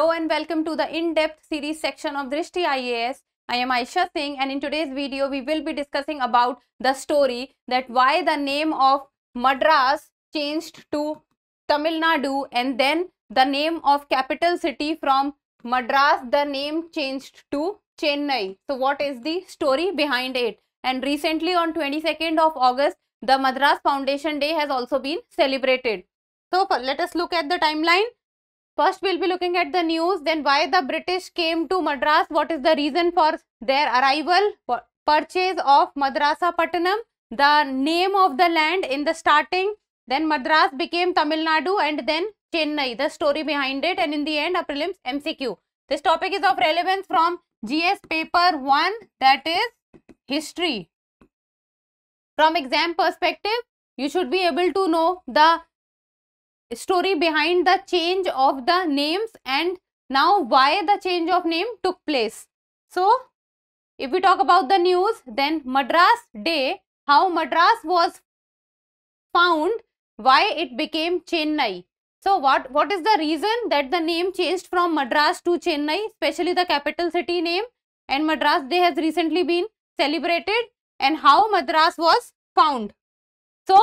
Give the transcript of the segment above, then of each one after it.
Hello and welcome to the in-depth series section of Drishti IAS. I am Aisha Singh, and in today's video we will be discussing about the story that why the name of Madras changed to Tamil Nadu, and then the name of capital city from Madras, the name changed to Chennai. So what is the story behind it? And recently on 22nd of August, the Madras Foundation Day has also been celebrated. So let us look at the timeline. First, we'll be looking at the news, then why the British came to Madras, what is the reason for their arrival, purchase of Madrasapatnam, the name of the land in the starting, then Madras became Tamil Nadu, and then Chennai, the story behind it, and in the end, a prelims MCQ. This topic is of relevance from GS paper 1, that is history. From exam perspective, you should be able to know the story behind the change of the names and now why the change of name took place. So, if we talk about the news, then Madras Day, how Madras was found, why it became Chennai. So, what is the reason that the name changed from Madras to Chennai, especially the capital city name, and Madras Day has recently been celebrated, and how Madras was found. So,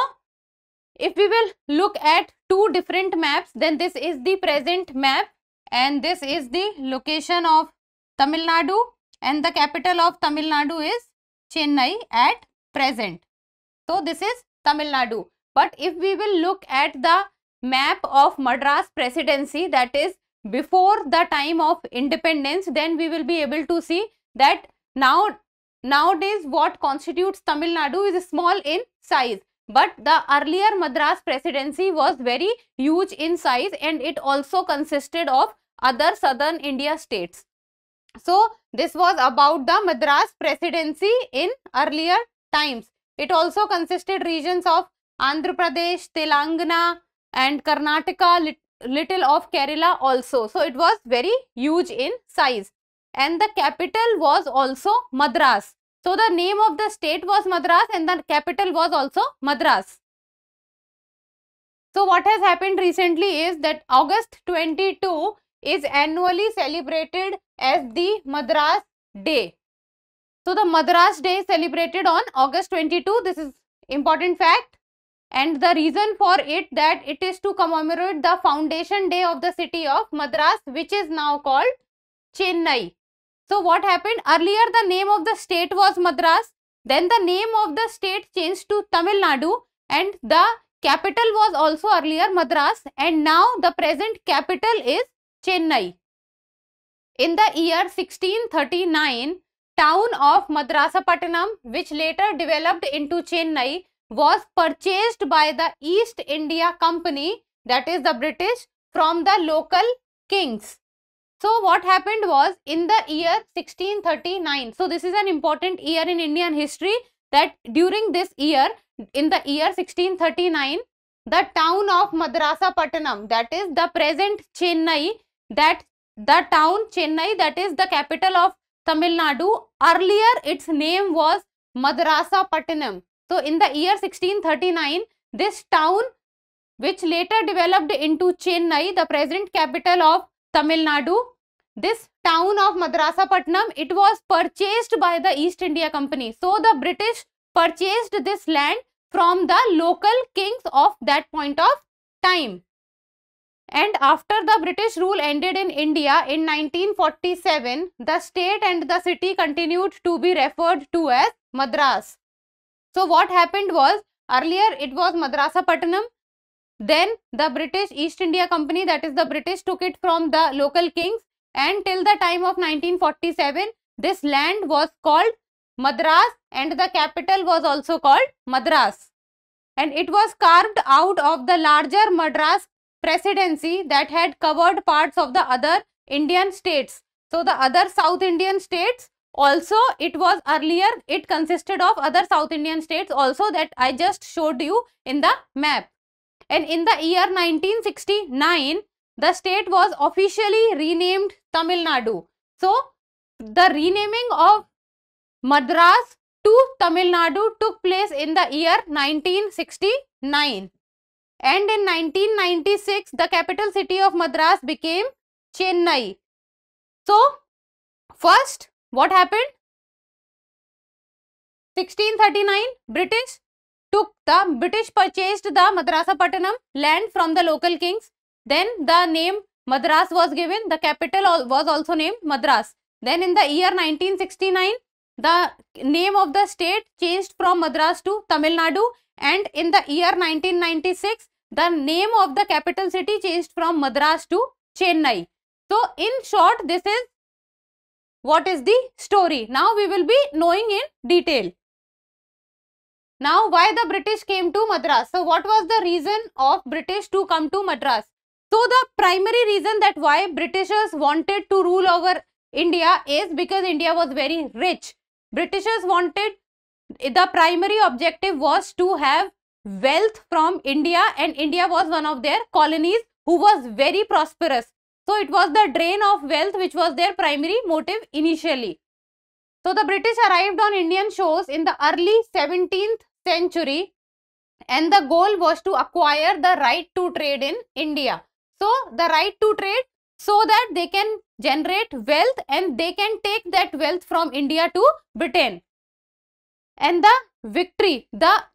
if we will look at two different maps, then this is the present map and this is the location of Tamil Nadu, and the capital of Tamil Nadu is Chennai at present. So this is Tamil Nadu. But if we will look at the map of Madras Presidency, that is before the time of independence, then we will be able to see that nowadays what constitutes Tamil Nadu is small in size. But the earlier Madras Presidency was very huge in size, and it also consisted of other southern India states. So this was about the Madras Presidency in earlier times. It also consisted regions of Andhra Pradesh, Telangana and Karnataka, little of Kerala also. So it was very huge in size, and the capital was also Madras. So the name of the state was Madras and the capital was also Madras. So what has happened recently is that August 22 is annually celebrated as the Madras Day. So the Madras Day is celebrated on August 22. This is important fact, and the reason for it that it is to commemorate the foundation day of the city of Madras, which is now called Chennai. So what happened? Earlier the name of the state was Madras, then the name of the state changed to Tamil Nadu, and the capital was also earlier Madras, and now the present capital is Chennai. In the year 1639, town of Madrasapatnam, which later developed into Chennai, was purchased by the East India Company, that is the British, from the local kings. So what happened was in the year 1639, so this is an important year in Indian history, that during this year, in the year 1639, the town of Madrasapatnam, that is the present Chennai, that the town Chennai, that is the capital of Tamil Nadu, earlier its name was Madrasapatnam. So in the year 1639, this town, which later developed into Chennai, the present capital of Tamil Nadu, this town of Madrasapatnam, it was purchased by the East India Company. So the British purchased this land from the local kings of that point of time. And after the British rule ended in India in 1947, the state and the city continued to be referred to as Madras. So what happened was, earlier it was Madrasapatnam, then the British East India Company, that is the British, took it from the local kings, and till the time of 1947, this land was called Madras and the capital was also called Madras. And it was carved out of the larger Madras Presidency that had covered parts of the other Indian states. So the other South Indian states also, it was earlier, it consisted of other South Indian states also, that I just showed you in the map. And in the year 1969, the state was officially renamed Tamil Nadu. So the renaming of Madras to Tamil Nadu took place in the year 1969. And in 1996, the capital city of Madras became Chennai. So first, what happened? 1639, British purchased the Madrasapattanam land from the local kings. Then the name Madras was given. The capital was also named Madras. Then in the year 1969, the name of the state changed from Madras to Tamil Nadu, and in the year 1996, the name of the capital city changed from Madras to Chennai. So in short, this is what is the story. Now we will be knowing in detail. Now, why the British came to Madras? So, what was the reason of British to come to Madras? So, the primary reason that why Britishers wanted to rule over India is because India was very rich. Britishers wanted, the primary objective was to have wealth from India, and India was one of their colonies who was very prosperous. So, it was the drain of wealth which was their primary motive initially. So, the British arrived on Indian shores in the early 17th century, and the goal was to acquire the right to trade in India. So, the right to trade so that they can generate wealth and they can take that wealth from India to Britain. And the victory, that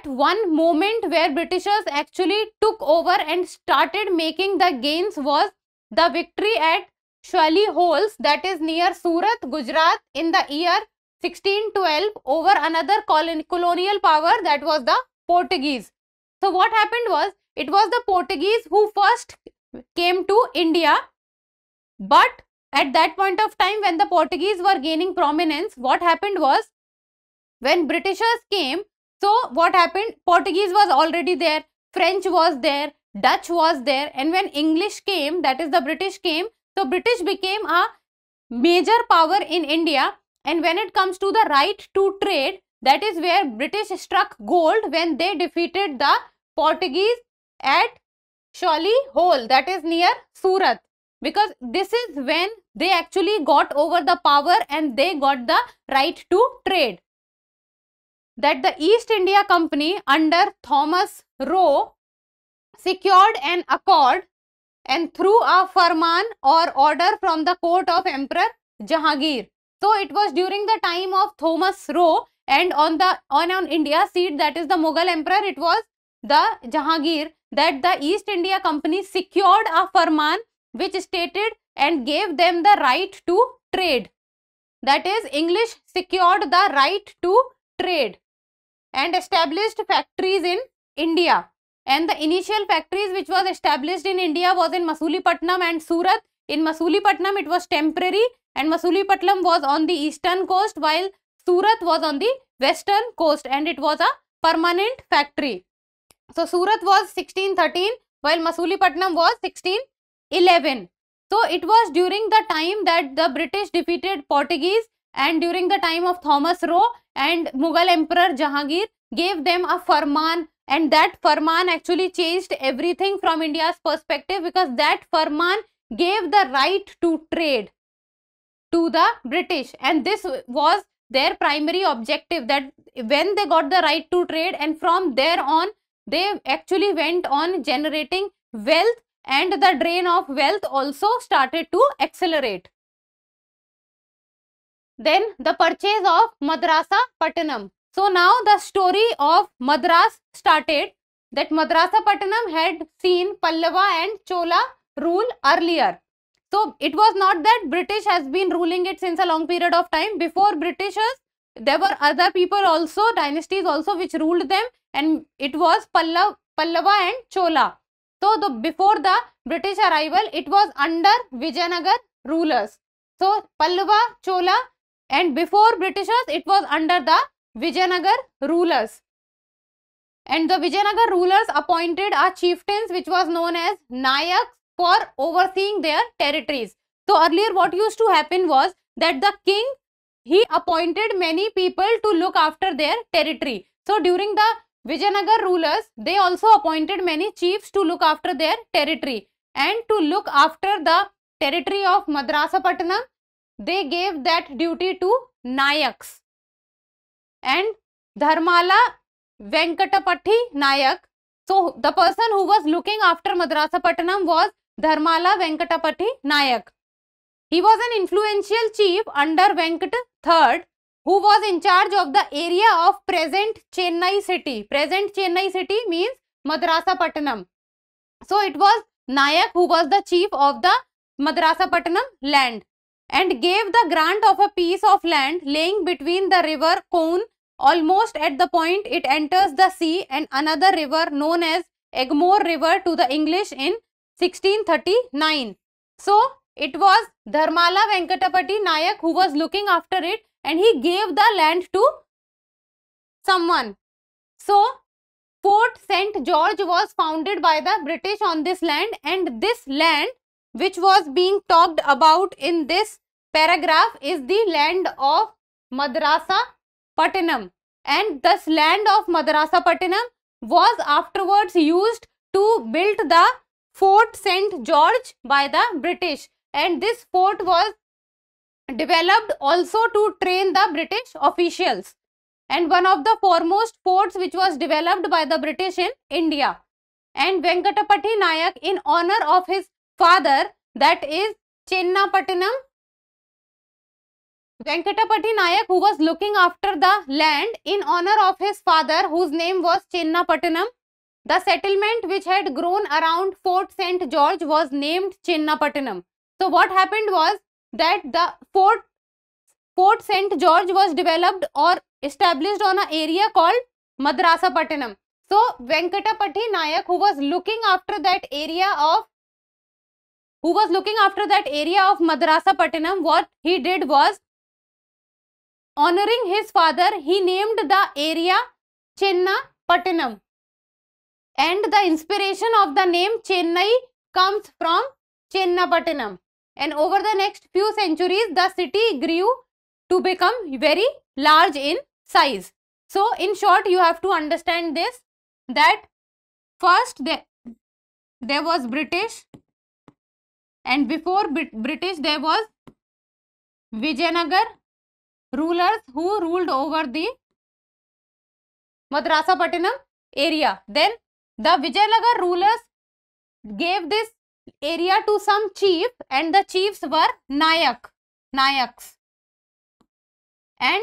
one moment where Britishers actually took over and started making the gains was the victory at Shwali Holes, that is near Surat, Gujarat, in the year 1612 over another colonial power, that was the Portuguese. So what happened was, it was the Portuguese who first came to India, but at that point of time when the Portuguese were gaining prominence, what happened was, when Britishers came, so what happened, Portuguese was already there, French was there, Dutch was there, and when English came, that is the British came, so British became a major power in India. And when it comes to the right to trade, that is where British struck gold when they defeated the Portuguese at Shwali Hole, that is near Surat, because this is when they actually got over the power and they got the right to trade. That the East India Company under Thomas Roe secured an accord and through a farman or order from the court of Emperor Jahangir. So it was during the time of Thomas Roe, and on India's seat, that is the Mughal emperor, it was the Jahangir, that the East India Company secured a farman which stated and gave them the right to trade. That is, English secured the right to trade and established factories in India. And the initial factories which was established in India was in Masulipatam and Surat. In Masulipatam it was temporary, and Masulipatam was on the eastern coast while Surat was on the western coast, and it was a permanent factory. So Surat was 1613 while Masulipatam was 1611. So it was during the time that the British defeated Portuguese, and during the time of Thomas Roe, and Mughal Emperor Jahangir gave them a farman, and that farman actually changed everything from India's perspective, because that farman gave the right to trade to the British, and this was their primary objective, that when they got the right to trade, and from there on they actually went on generating wealth, and the drain of wealth also started to accelerate. Then the purchase of Madrasapattanam. So now the story of Madras started, that Madrasapattanam had seen Pallava and Chola rule earlier. So it was not that British has been ruling it since a long period of time. Before Britishers, there were other people also, dynasties also, which ruled them, and it was Pallava and Chola. So before the British arrival, it was under Vijayanagar rulers. So Pallava, Chola, and before Britishers, it was under the Vijayanagar rulers. And the Vijayanagar rulers appointed a chieftains which was known as Nayaks for overseeing their territories. So earlier what used to happen was that the king, he appointed many people to look after their territory. So during the Vijayanagar rulers, they also appointed many chiefs to look after their territory. And to look after the territory of Madrasapattanam, they gave that duty to Nayaks. And Dharmala Venkatapati Nayak, so the person who was looking after Madrasapattanam was Dharmala Venkatapati Nayak. He was an influential chief under Venkat III, who was in charge of the area of present Chennai city. Present Chennai city means Madrasapatnam. So it was Nayak who was the chief of the Madrasapatnam land and gave the grant of a piece of land laying between the river Coon, almost at the point it enters the sea, and another river known as Egmore River to the English in 1639. So it was Dharmala Venkatapati Nayak who was looking after it, and he gave the land to someone. So Fort St. George was founded by the British on this land, and this land which was being talked about in this paragraph is the land of Madrasapatnam, and this land of Madrasapatnam was afterwards used to build the Fort St. George by the British, and this fort was developed also to train the British officials, and one of the foremost forts which was developed by the British in India. And Venkatapati Nayak, in honor of his father, that is Chennapatnam, Venkatapati Nayak, who was looking after the land in honor of his father, whose name was Chennapatnam, the settlement which had grown around Fort St. George was named Chennapatnam. So what happened was that the Fort St. George was developed or established on an area called Madrasapatnam. So Venkatapati Nayak, who was looking after that area of Madrasapatnam, what he did was, honoring his father, he named the area Chennapatnam, and the inspiration of the name Chennai comes from Chennapatnam. And over the next few centuries, the city grew to become very large in size. So in short, you have to understand this, that first there was British, and before British there was Vijayanagar rulers who ruled over the Madrasapatnam area. Then the Vijayanagar rulers gave this area to some chief, and the chiefs were Nayaks. And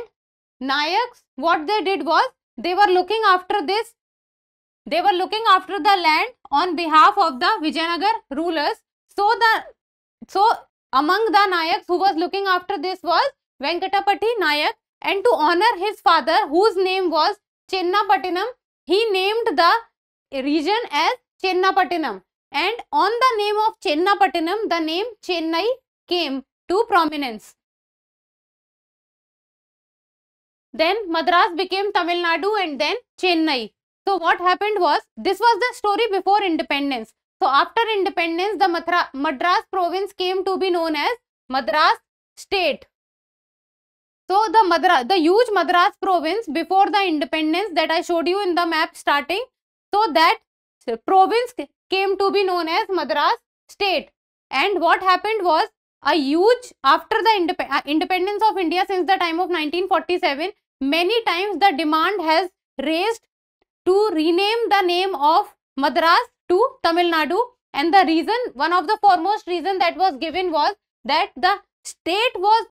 Nayaks, what they did was, they were looking after the land on behalf of the Vijayanagar rulers. So among the Nayaks who was looking after this was Venkatapati Nayak, and to honor his father, whose name was Chennapatnam, he named the region as Chennapatnam, and on the name of Chennapatnam, the name Chennai came to prominence. Then Madras became Tamil Nadu, and then Chennai. So what happened was, this was the story before independence. So after independence, the Madras province came to be known as Madras state. So the huge Madras province before the independence that I showed you in the map starting, so that province came to be known as Madras state. And what happened was, after the independence of India, since the time of 1947, many times the demand has raised to rename the name of Madras to Tamil Nadu, and the reason, one of the foremost reason that was given was that the state was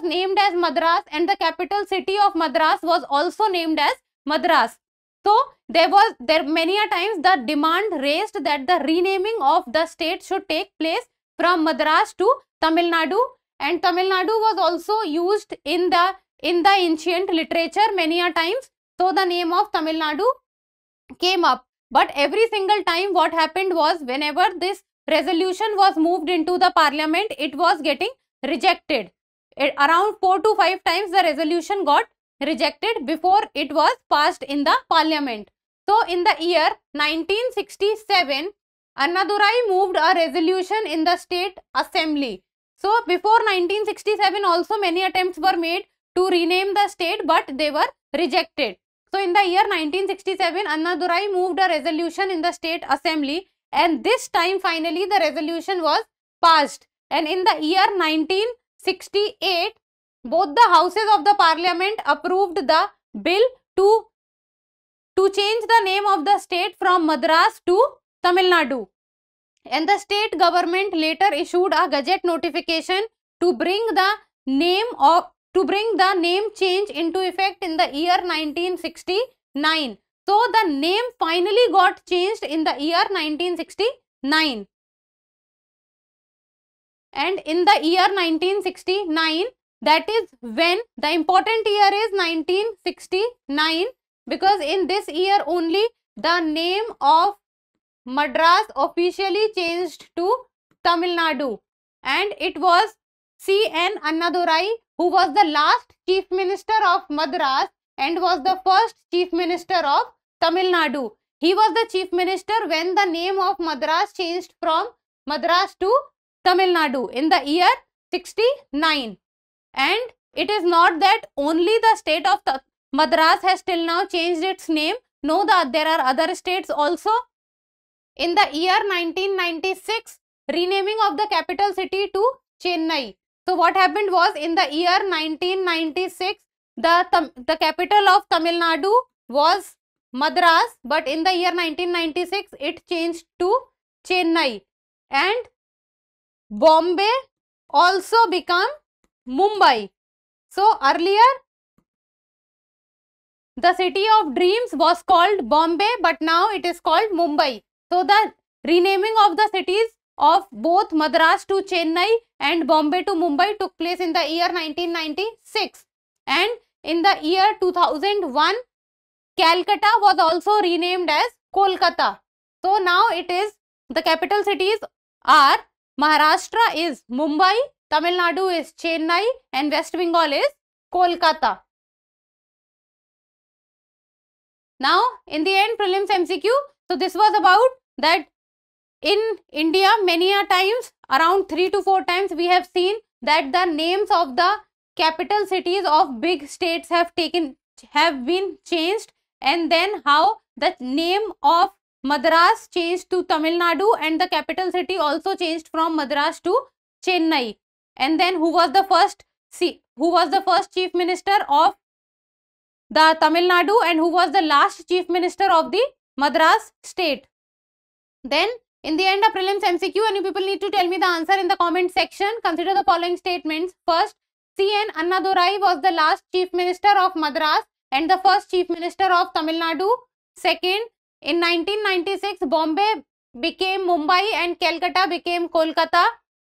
named as Madras, and the capital city of Madras was also named as Madras. So there many a times the demand raised that the renaming of the state should take place from Madras to Tamil Nadu, and Tamil Nadu was also used in the ancient literature many a times. So the name of Tamil Nadu came up. But every single time what happened was, whenever this resolution was moved into the parliament, it was getting rejected. Around 4 to 5 times the resolution got rejected before it was passed in the parliament. So in the year 1967, Annadurai moved a resolution in the state assembly. So before 1967 also many attempts were made to rename the state, but they were rejected. So in the year 1967, Annadurai moved a resolution in the state assembly, and this time finally the resolution was passed. And in the year 1968, both the houses of the parliament approved the bill to change the name of the state from Madras to Tamil Nadu. and the state government later issued a gazette notification to bring the name change into effect in the year 1969. So the name finally got changed in the year 1969, and in the year 1969, that is when the important year is 1969, because in this year only the name of Madras officially changed to Tamil Nadu, and it was C.N. Annadurai who was the last chief minister of Madras and was the first chief minister of Tamil Nadu. He was the chief minister when the name of Madras changed from Madras to Tamil Nadu in the year 69. And it is not that only the state of Madras has till now changed its name. No, there are other states also. In the year 1996, renaming of the capital city to Chennai. So what happened was, in the year 1996, the capital of Tamil Nadu was Madras, but in the year 1996, it changed to Chennai, and Bombay also became Mumbai. So earlier the city of dreams was called Bombay, but now it is called Mumbai. So the renaming of the cities of both Madras to Chennai and Bombay to Mumbai took place in the year 1996, and in the year 2001, Calcutta was also renamed as Kolkata. So now it is, the capital cities are Maharashtra is Mumbai, Tamil Nadu is Chennai, and West Bengal is Kolkata. Now in the end, prelims MCQ. So this was about that in India many a times, around 3 to 4 times, we have seen that the names of the capital cities of big states have been changed, and then how the name of Madras changed to Tamil Nadu and the capital city also changed from Madras to Chennai, and then who was the first chief minister of the Tamil Nadu and who was the last chief minister of the Madras state. Then in the end of prelims MCQ, and you people need to tell me the answer in the comment section. Consider the following statements. First, C.N. Annadurai was the last chief minister of Madras and the first chief minister of Tamil Nadu. Second, in 1996, Bombay became Mumbai and Calcutta became Kolkata.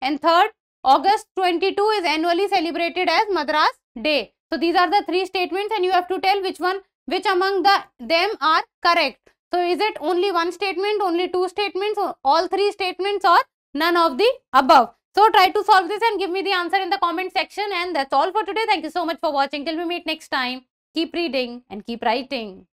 And third, August 22 is annually celebrated as Madras Day. So these are the 3 statements, and you have to tell which among them are correct. So is it only one statement, only 2 statements, or all 3 statements, or none of the above? So try to solve this and give me the answer in the comment section. And that's all for today. Thank you so much for watching. Till we meet next time, keep reading and keep writing.